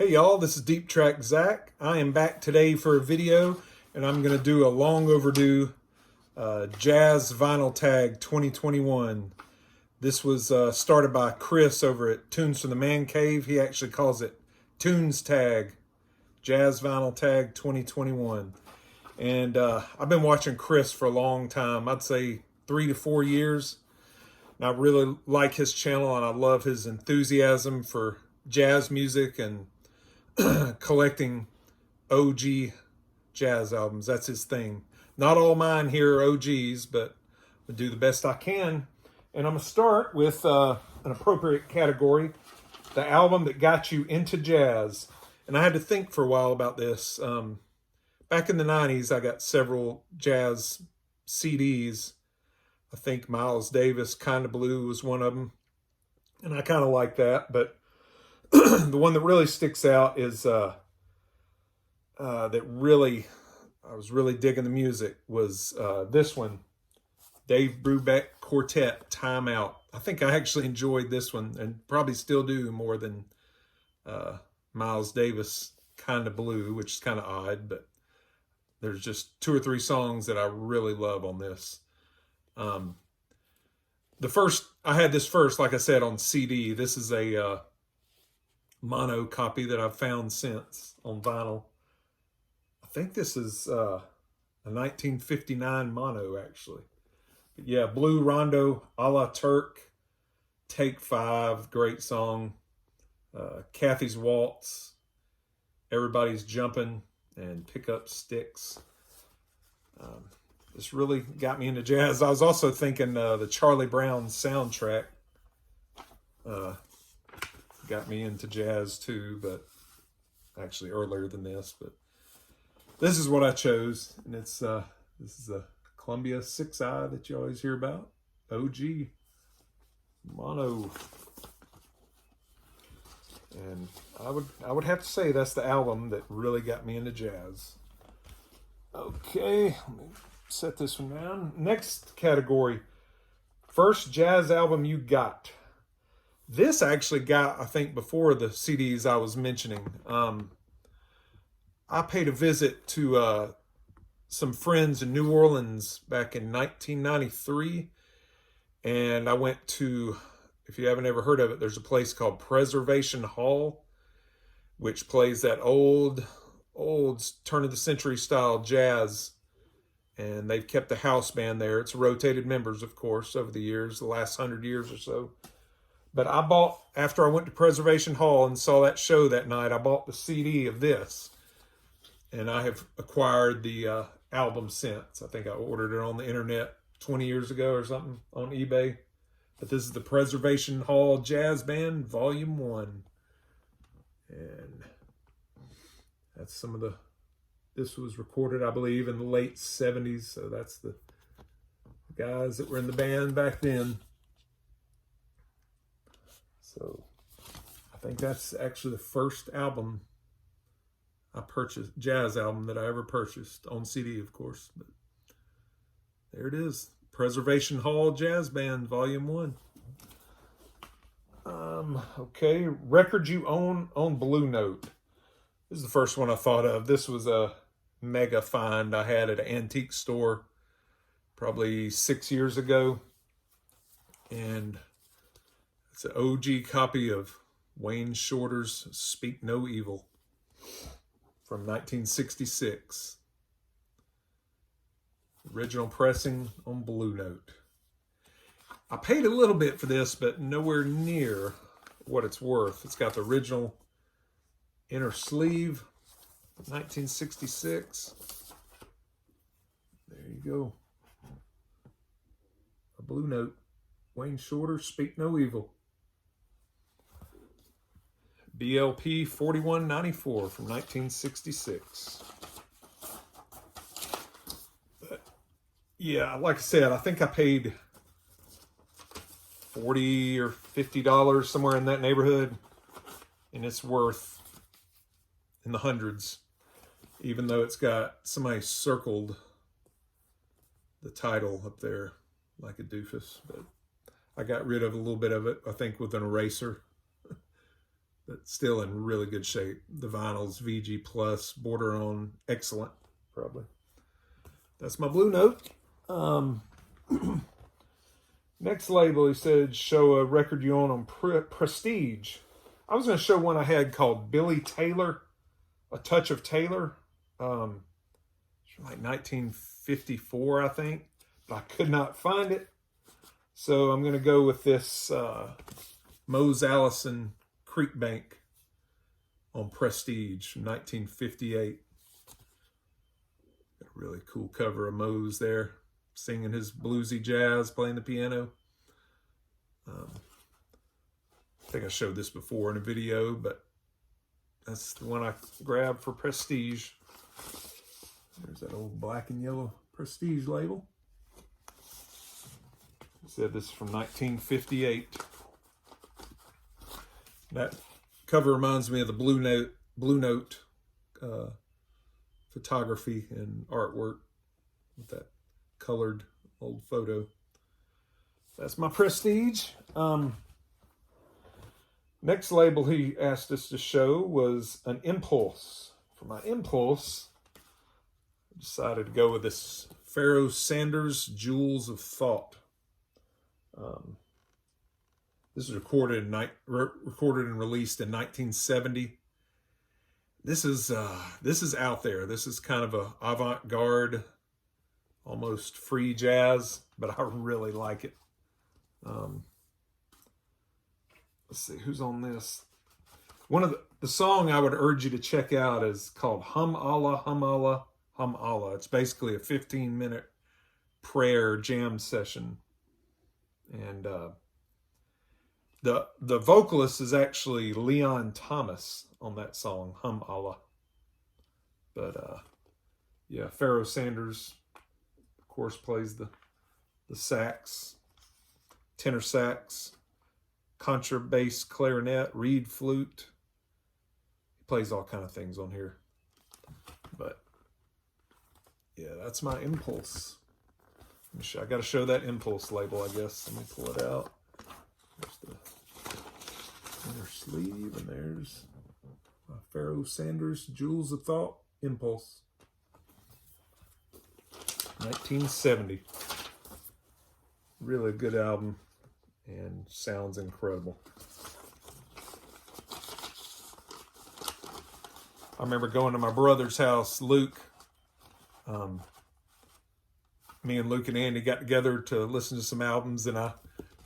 Hey y'all, this is Deep Track Zach. I am back today for a video, and I'm going to do a long overdue Jazz Vinyl Tag 2021. This was started by Chris over at Tunes from the Man Cave. He actually calls it Tunes Tag, Jazz Vinyl Tag 2021. And I've been watching Chris for a long time, I'd say 3 to 4 years. And I really like his channel, and I love his enthusiasm for jazz music and collecting OG jazz albums. That's his thing. Not all mine here are OGs, but I do the best I can. And I'm going to start with an appropriate category, the album that got you into jazz. And I had to think for a while about this. Back in the 90s, I got several jazz CDs. I think Miles Davis, Kinda Blue was one of them. And I kind of like that, but the one that really sticks out is I was really digging the music was this one, Dave Brubeck Quartet, Timeout. I think I actually enjoyed this one and probably still do more than Miles Davis, Kinda Blue, which is kind of odd, but there's just 2 or 3 songs that I really love on this. I had this first, like I said, on CD. This is a mono copy that I've found since on vinyl. I think this is a 1959 mono, actually. But yeah, Blue Rondo, A La Turk, Take 5, great song. Kathy's Waltz, Everybody's Jumping, and Pick Up Sticks. This really got me into jazz. I was also thinking the Charlie Brown soundtrack got me into jazz too, but actually earlier than this. But this is what I chose, and it's this is a Columbia 6-eye that you always hear about, OG mono. And I would have to say that's the album that really got me into jazz. Okay, let me set this one down. Next category, first jazz album you got. This actually got, I think, before the CDs I was mentioning. I paid a visit to some friends in New Orleans back in 1993. And I went to, if you haven't ever heard of it, there's a place called Preservation Hall, which plays that old turn of the century style jazz. And they've kept the house band there. It's rotated members, of course, over the years, the last 100 years or so. But I bought, after I went to Preservation Hall and saw that show that night, I bought the CD of this. And I have acquired the album since. I think I ordered it on the internet 20 years ago or something on eBay. But this is the Preservation Hall Jazz Band, Volume 1. And that's some of the, this was recorded, I believe, in the late 70s. So that's the guys that were in the band back then. So I think that's actually the first album I purchased, jazz album that I ever purchased on CD, of course. But there it is, Preservation Hall Jazz Band, Volume 1. Okay, records you own on Blue Note. This is the first one I thought of. This was a mega find I had at an antique store probably 6 years ago. And it's an OG copy of Wayne Shorter's Speak No Evil from 1966. Original pressing on Blue Note. I paid a little bit for this, but nowhere near what it's worth. It's got the original inner sleeve, 1966. There you go. A Blue Note. Wayne Shorter, Speak No Evil. BLP 4194 from 1966. But yeah, like I said, I think I paid $40 or $50, somewhere in that neighborhood. And it's worth in the hundreds, even though it's got, somebody circled the title up there like a doofus. But I got rid of a little bit of it, I think, with an eraser. but still in really good shape. The vinyl's VG Plus, border on excellent, probably. That's my Blue Note. Next label, he said, show a record you own on Prestige. I was going to show one I had called Billy Taylor, A Touch of Taylor. Like 1954, I think. But I could not find it. So I'm going to go with this Mose Allison Creekbank on Prestige from 1958. Got a really cool cover of Mose there, singing his bluesy jazz, playing the piano. I think I showed this before in a video, but that's the one I grabbed for Prestige. There's that old black and yellow Prestige label. It said this is from 1958. That cover reminds me of the Blue Note photography and artwork with that colored old photo. That's my Prestige. Next label he asked us to show was an Impulse. For my Impulse, I decided to go with this Pharaoh Sanders Jewels of Thought. This was recorded and released in 1970. This is out there. This is kind of a avant-garde, almost free jazz, but I really like it. Let's see who's on this. One of the song I would urge you to check out is called Hum Allah, Hum Allah, Hum Allah. It's basically a 15-minute prayer jam session. And the vocalist is actually Leon Thomas on that song, Hum Allah. But yeah, Pharaoh Sanders, of course, plays the sax, tenor sax, contrabass, clarinet, reed flute. He plays all kind of things on here. But yeah, that's my Impulse. I got to show that Impulse label, I guess. Let me pull it out. There's the inner sleeve, and there's my Pharaoh Sanders Jewels of Thought Impulse. 1970. Really good album and sounds incredible. I remember going to my brother's house, Luke. Me and Luke and Andy got together to listen to some albums, and I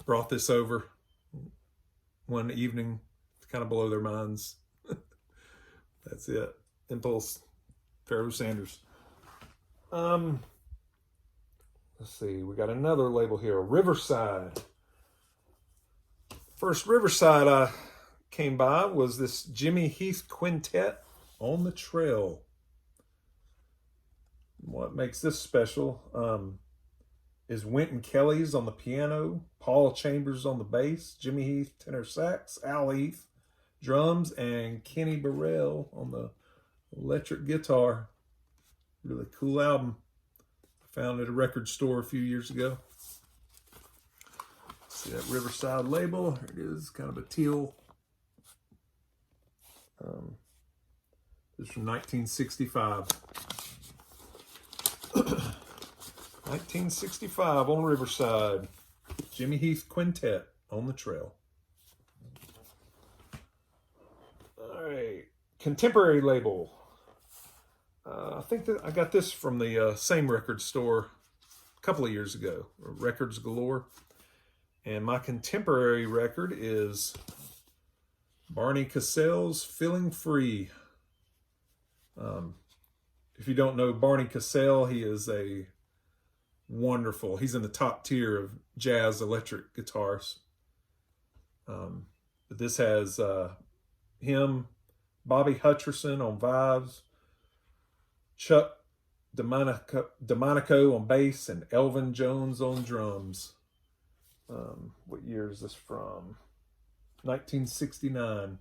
brought this over one evening to kind of blow their minds. That's it. Impulse, Pharaoh Sanders. Let's see, we got another label here, Riverside. First Riverside I came by was this Jimmy Heath Quintet, On the Trail. What makes this special is Wynton Kelly's on the piano, Paul Chambers on the bass, Jimmy Heath tenor sax, Al Heath drums, and Kenny Burrell on the electric guitar. Really cool album. I found it at a record store a few years ago. See that Riverside label? Here it is, kind of a teal. This is from 1965. 1965 on Riverside. Jimmy Heath Quintet, On the Trail. All right, contemporary label. I think that I got this from the same record store a couple of years ago, Records Galore. And my contemporary record is Barney Cassell's Feeling Free. If you don't know Barney Cassell, he is a wonderful, he's in the top tier of jazz electric guitars. But this has him, Bobby Hutcherson on vibes, Chuck DeMonico on bass, and Elvin Jones on drums. What year is this from? 1969.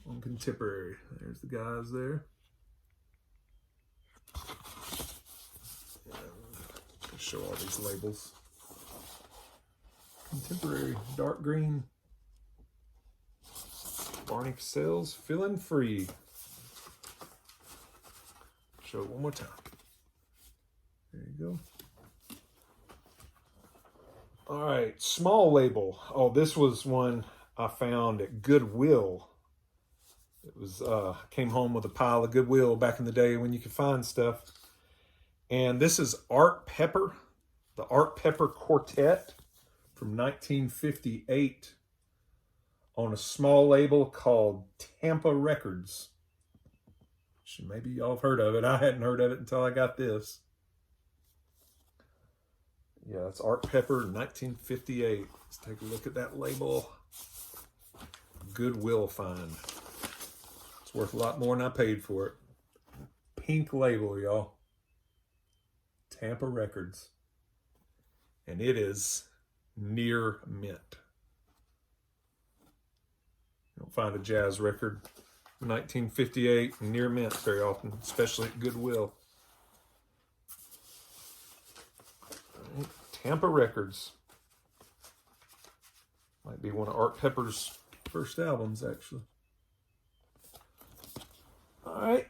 On contemporary. There's the guys there. And show all these labels. Contemporary, dark green. Barney Cassell's Feeling Free. Show it one more time. There you go. All right, small label. Oh, this was one I found at Goodwill. It was, came home with a pile of Goodwill back in the day when you could find stuff. And this is Art Pepper, the Art Pepper Quartet from 1958 on a small label called Tampa Records. Maybe y'all have heard of it. I hadn't heard of it until I got this. Yeah, it's Art Pepper, 1958. Let's take a look at that label. Goodwill find. It's worth a lot more than I paid for it. Pink label, y'all. Tampa Records. And it is near mint. You don't find a jazz record 1958 near mint very often, especially at Goodwill. Right. Tampa Records. Might be one of Art Pepper's first albums, actually. All right.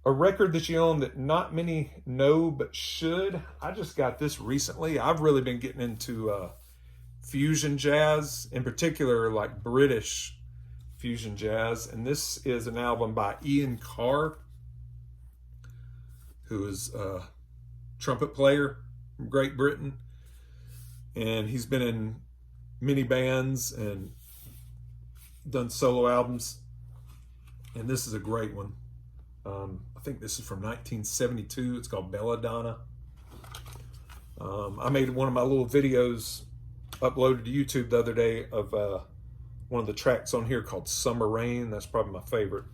A record that you own that not many know but should. I just got this recently. I've really been getting into fusion jazz, in particular like British fusion jazz. And this is an album by Ian Carr, who is a trumpet player from Great Britain. And he's been in many bands and done solo albums. And this is a great one. I think this is from 1972. It's called Belladonna. I made one of my little videos uploaded to YouTube the other day of one of the tracks on here called Summer Rain. That's probably my favorite.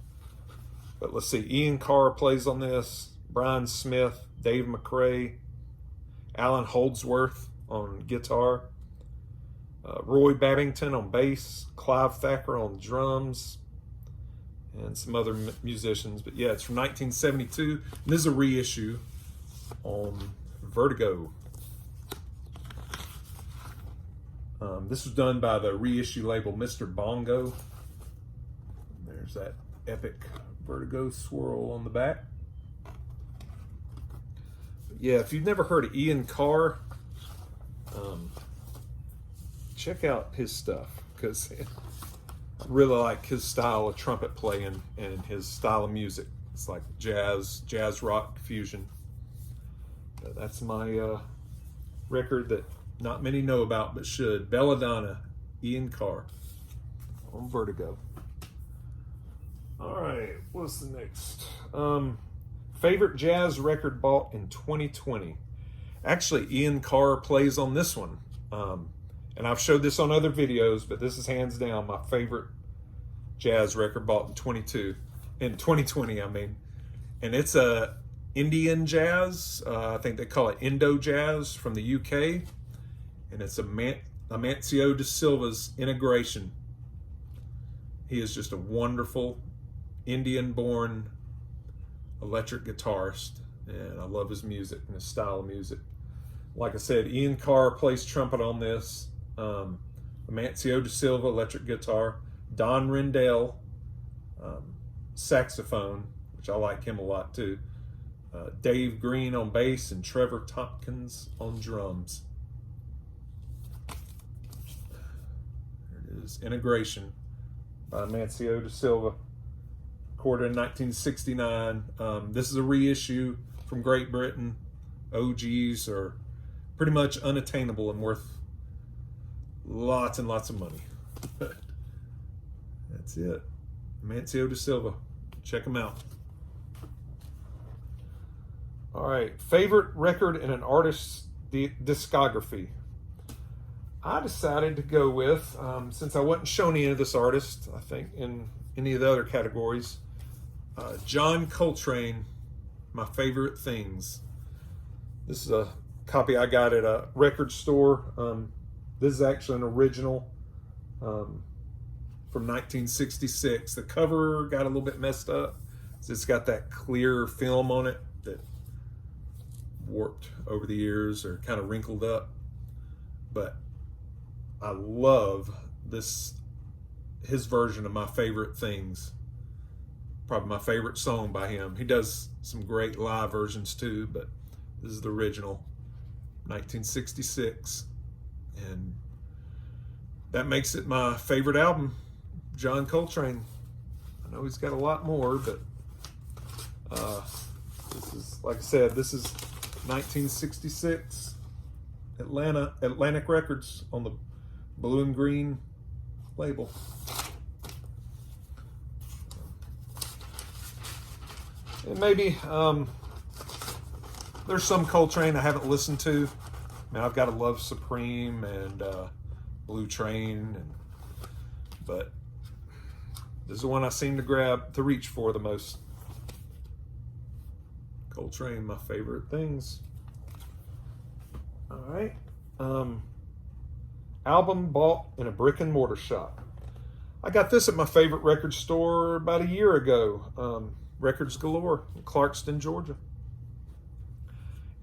But let's see. Ian Carr plays on this. Brian Smith, Dave McRae, Alan Holdsworth on guitar, Roy Babington on bass, Clive Thacker on drums, and some other musicians. But yeah, it's from 1972. And this is a reissue on Vertigo. This was done by the reissue label Mr. Bongo. There's that epic Vertigo swirl on the back. But yeah, if you've never heard of Ian Carr, check out his stuff, because I really like his style of trumpet playing and his style of music. It's like jazz rock fusion. That's my record that not many know about but should. Belladonna, Ian Carr on Vertigo. All right, what's the next? Favorite jazz record bought in 2020. Actually, Ian Carr plays on this one. And I've showed this on other videos, but this is hands down my favorite jazz record bought in 2020, I mean. And it's a Indian jazz. I think they call it Indo jazz from the UK. And it's Amancio de Silva's Integration. He is just a wonderful Indian-born electric guitarist. And I love his music and his style of music. Like I said, Ian Carr plays trumpet on this. Amancio de Silva, electric guitar. Don Rendell, saxophone, which I like him a lot too. Dave Green on bass and Trevor Tompkins on drums. There it is, Integration by Amancio de Silva. Recorded in 1969. This is a reissue from Great Britain. OGs are pretty much unattainable and worth lots and lots of money. That's it. Amancio de Silva. Check them out. All right. Favorite record in an artist's discography. I decided to go with, since I wasn't shown any of this artist, I think, in any of the other categories, John Coltrane, My Favorite Things. This is a copy I got at a record store. This is actually an original from 1966. The cover got a little bit messed up. It's got that clear film on it that warped over the years or kind of wrinkled up. But I love his version of My Favorite Things. Probably my favorite song by him. He does some great live versions too, but this is the original, 1966. And that makes it my favorite album, John Coltrane. I know he's got a lot more, but this is, like I said, this is 1966 Atlantic Records on the blue and green label. And maybe there's some Coltrane I haven't listened to. I mean, I've got a Love Supreme and Blue Train, but this is the one I seem to reach for the most. Coltrane, My Favorite Things. All right. Album bought in a brick and mortar shop. I got this at my favorite record store about a year ago. Records Galore in Clarkston, Georgia.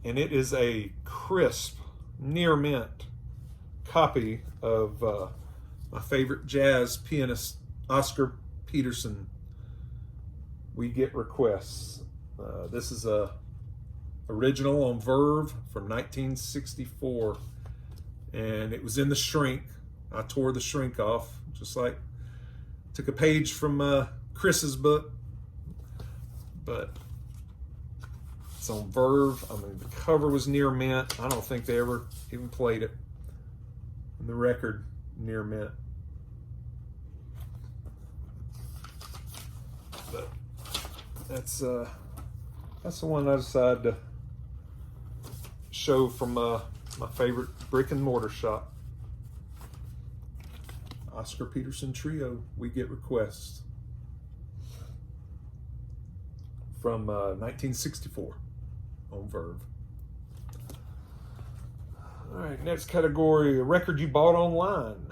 And it is a crisp, near mint copy of my favorite jazz pianist, Oscar Peterson, We Get Requests. This is a original on Verve from 1964. And it was in the shrink. I tore the shrink off, just like took a page from Chris's book. But it's on Verve. I mean, the cover was near mint. I don't think they ever even played it. And the record, near mint. But that's the one I decided to show from my favorite brick and mortar shop. Oscar Peterson Trio, We Get Requests. From 1964 on Verve. All right, next category, a record you bought online.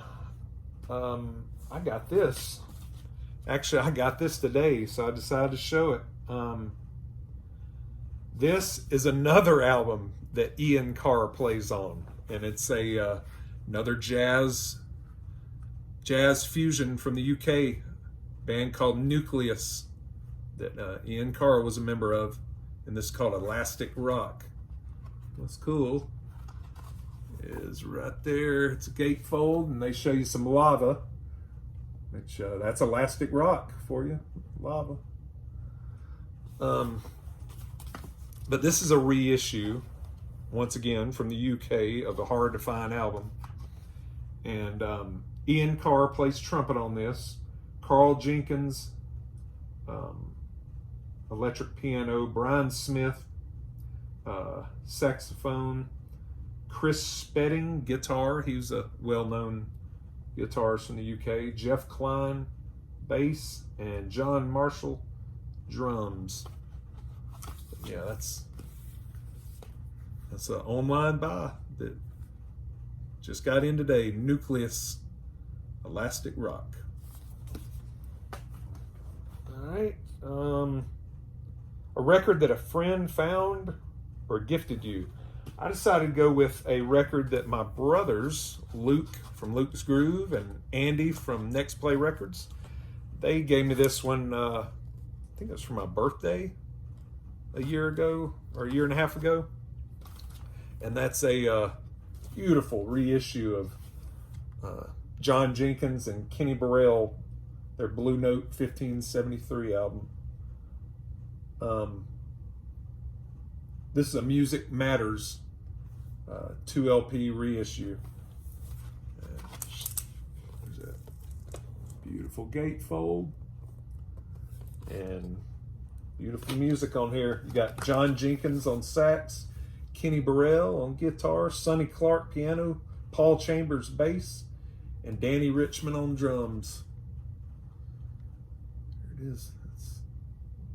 I got this. Actually, I got this today, so I decided to show it. This is another album that Ian Carr plays on, and it's another jazz fusion from the UK band called Nucleus that Ian Carr was a member of, and this is called Elastic Rock. What's cool is right there, it's a gatefold, and they show you some lava, which that's Elastic Rock for you, lava. But this is a reissue, once again, from the UK of a hard-to-find album. And Ian Carr plays trumpet on this. Carl Jenkins, electric piano. Brian Smith, saxophone. Chris Spedding, guitar. He was a well-known guitarist from the UK. Jeff Klein, bass. And John Marshall, drums. Yeah, that's an online buy that just got in today. Nucleus, Elastic Rock. All right. A record that a friend found or gifted you. I decided to go with a record that my brothers, Luke from Luke's Groove and Andy from Next Play Records, they gave me this one, I think it was for my birthday a year ago or a year and a half ago. And that's a beautiful reissue of John Jenkins and Kenny Burrell, their Blue Note 1573 album. This is a Music Matters 2 LP reissue. There's a beautiful gatefold and beautiful music on here. You got John Jenkins on sax, Kenny Burrell on guitar, Sonny Clark piano, Paul Chambers bass, and Danny Richmond on drums. There it is.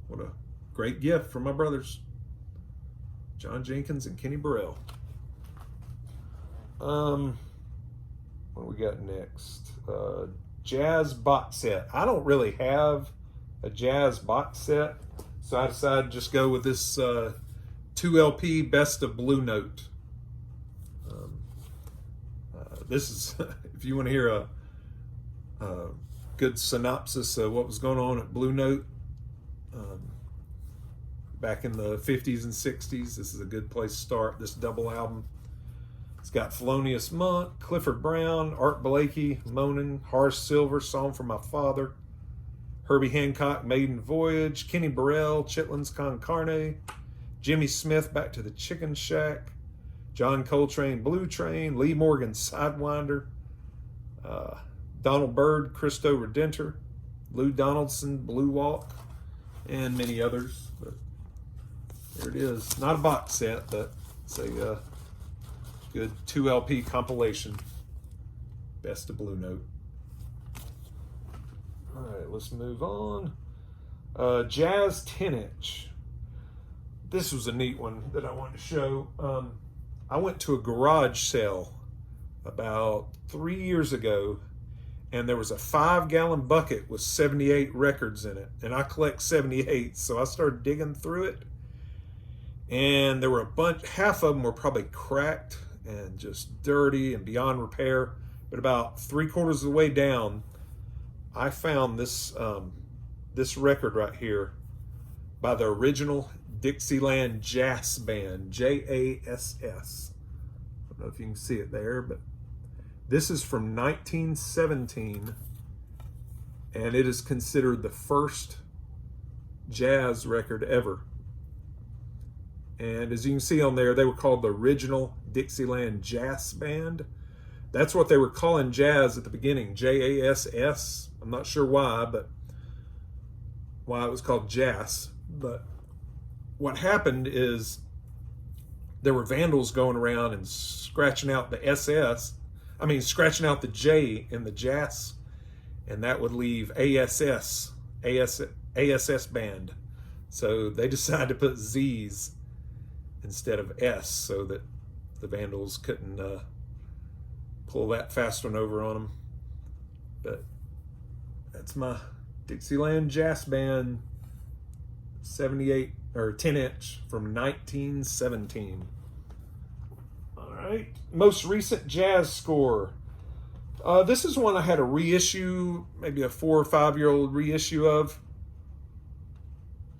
What a great gift from my brothers, John Jenkins and Kenny Burrell. What do we got next? Jazz box set. I don't really have a jazz box set, so I decided to just go with this 2 LP Best of Blue Note. This is, if you want to hear a good synopsis of what was going on at Blue Note back in the 50s and 60s, this is a good place to start this double album. It's got Thelonious Monk, Clifford Brown, Art Blakey, Moanin', Horace Silver, Song for My Father, Herbie Hancock, Maiden Voyage, Kenny Burrell, Chitlins Con Carne, Jimmy Smith, Back to the Chicken Shack, John Coltrane, Blue Train, Lee Morgan, Sidewinder, Donald Byrd, Cristo Redentor, Lou Donaldson, Blue Walk, and many others. But there it is. Not a box set, but it's a good 2 LP compilation. Best of Blue Note. All right, let's move on. Jazz 10-inch. This was a neat one that I wanted to show. I went to a garage sale about 3 years ago, and there was a 5-gallon bucket with 78 records in it. And I collect 78, so I started digging through it. And there were a bunch, half of them were probably cracked and just dirty and beyond repair. But about 3/4 of the way down, I found this this record right here by the original Dixieland Jass Band, Jass. I don't know if you can see it there, but this is from 1917, and it is considered the first jazz record ever. And as you can see on there, they were called the original Dixieland Jass Band. That's what they were calling jazz at the beginning, Jass. I'm not sure why, but why it was called Jass. But what happened is there were vandals going around and scratching out the scratching out the J in the Jass, and that would leave ASS Band. So they decided to put Z's instead of S so that the vandals couldn't pull that fast one over on them. But that's my Dixieland Jass Band 78 or 10-inch from 1917. All right, most recent jazz score. This is one I had a reissue, maybe a 4 or 5 year old reissue of.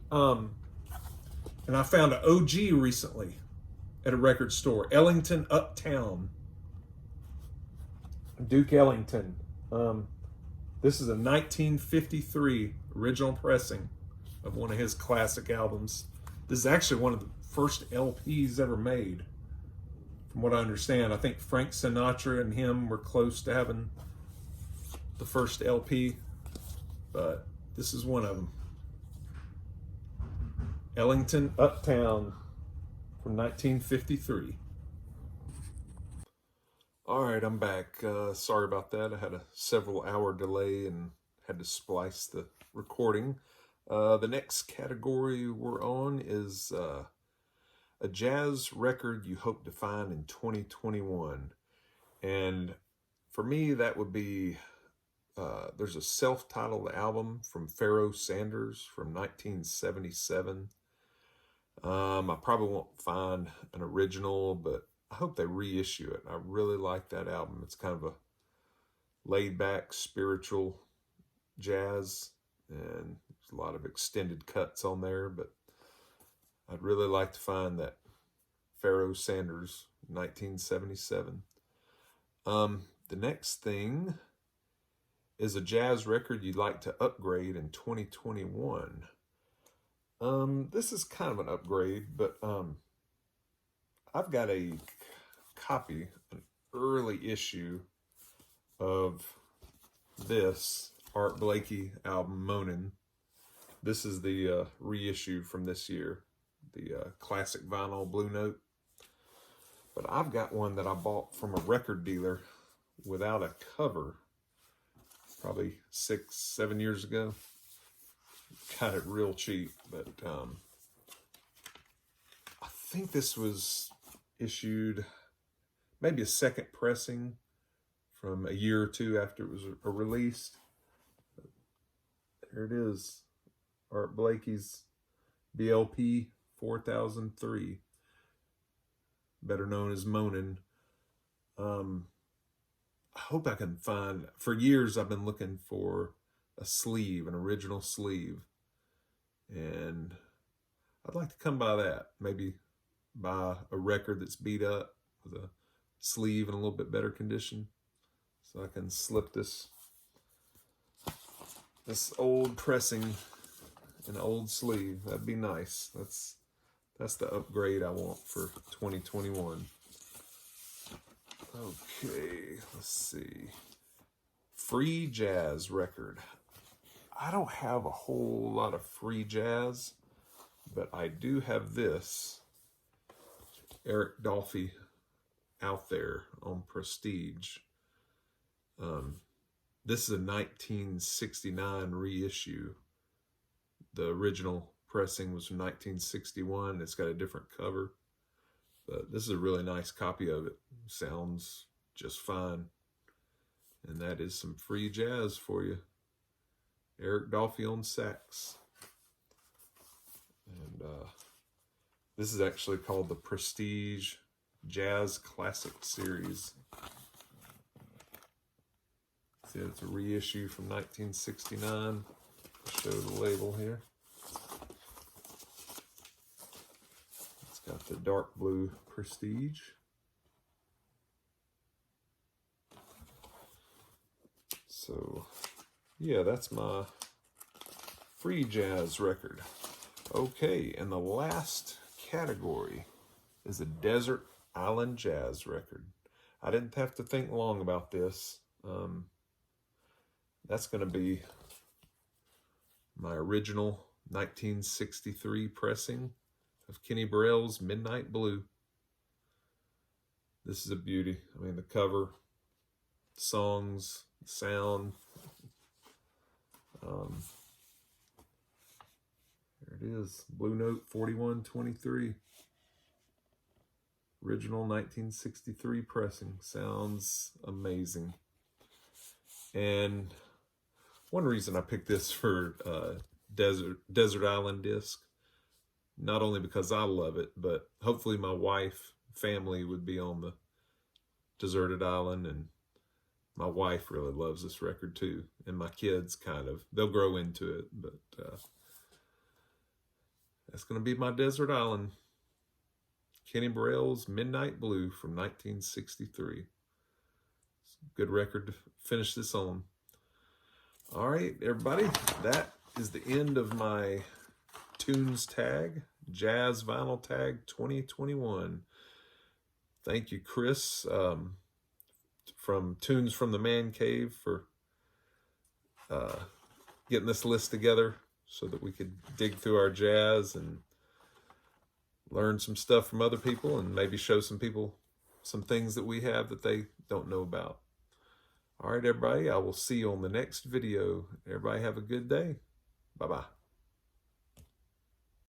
And I found an OG recently at a record store, Ellington Uptown. Duke Ellington. This is a 1953 original pressing of one of his classic albums. This is actually one of the first LPs ever made, from what I understand. I think Frank Sinatra and him were close to having the first LP, but this is one of them. Ellington Uptown from 1953. All right, I'm back. Sorry about that. I had a several hour delay and had to splice the recording. The next category we're on is a jazz record you hope to find in 2021. And for me, that would be, there's a self-titled album from Pharaoh Sanders from 1977. I probably won't find an original, but I hope they reissue it. I really like that album. It's kind of a laid-back, spiritual jazz, and there's a lot of extended cuts on there, but I'd really like to find that Pharaoh Sanders, 1977. The next thing is a jazz record you'd like to upgrade in 2021. This is kind of an upgrade, but I've got a copy, an early issue of this Art Blakey album, Moanin'. This is the reissue from this year, the classic vinyl Blue Note. But I've got one that I bought from a record dealer without a cover, probably 6-7 years ago. Got it real cheap, but I think this was issued maybe a second pressing from a year or two after it was released. There it is, Art Blakey's BLP 4003. better known as Moanin'. I hope I can find, for years I've been looking for a sleeve, an original sleeve. And I'd like to come by that. Maybe buy a record that's beat up with a sleeve in a little bit better condition, so I can slip this old pressing in an old sleeve. That'd be nice. That's the upgrade I want for 2021. Okay, let's see. Free jazz record. I don't have a whole lot of free jazz, but I do have this Eric Dolphy Out There on Prestige. This is a 1969 reissue. The original pressing was from 1961. It's got a different cover, but this is a really nice copy of it. Sounds just fine. And that is some free jazz for you. Eric Dolphy on sax. And this is actually called the Prestige Jazz Classic Series. See, it's a reissue from 1969. I'll show the label here. It's got the dark blue Prestige. So, yeah, that's my free jazz record. Okay, and the last category is a desert island jazz record. I didn't have to think long about this. That's going to be my original 1963 pressing of Kenny Burrell's Midnight Blue. This is a beauty. I mean, the cover, songs, sound. There it is, Blue Note 4123. Original 1963 pressing. Sounds amazing. And one reason I picked this for Desert Island disc, not only because I love it, but hopefully my wife, family would be on the deserted island, and my wife really loves this record too, and my kids kind of, they'll grow into it, but that's going to be my desert island. Kenny Burrell's Midnight Blue from 1963. It's a good record to finish this on. All right, everybody, that is the end of my Tunes Tag, Jazz Vinyl Tag 2021. Thank you, Chris, from Tunes from the Man Cave, for getting this list together so that we could dig through our jazz and learn some stuff from other people, and maybe show some people some things that we have that they don't know about. All right, everybody, I will see you on the next video. Everybody have a good day. Bye-bye.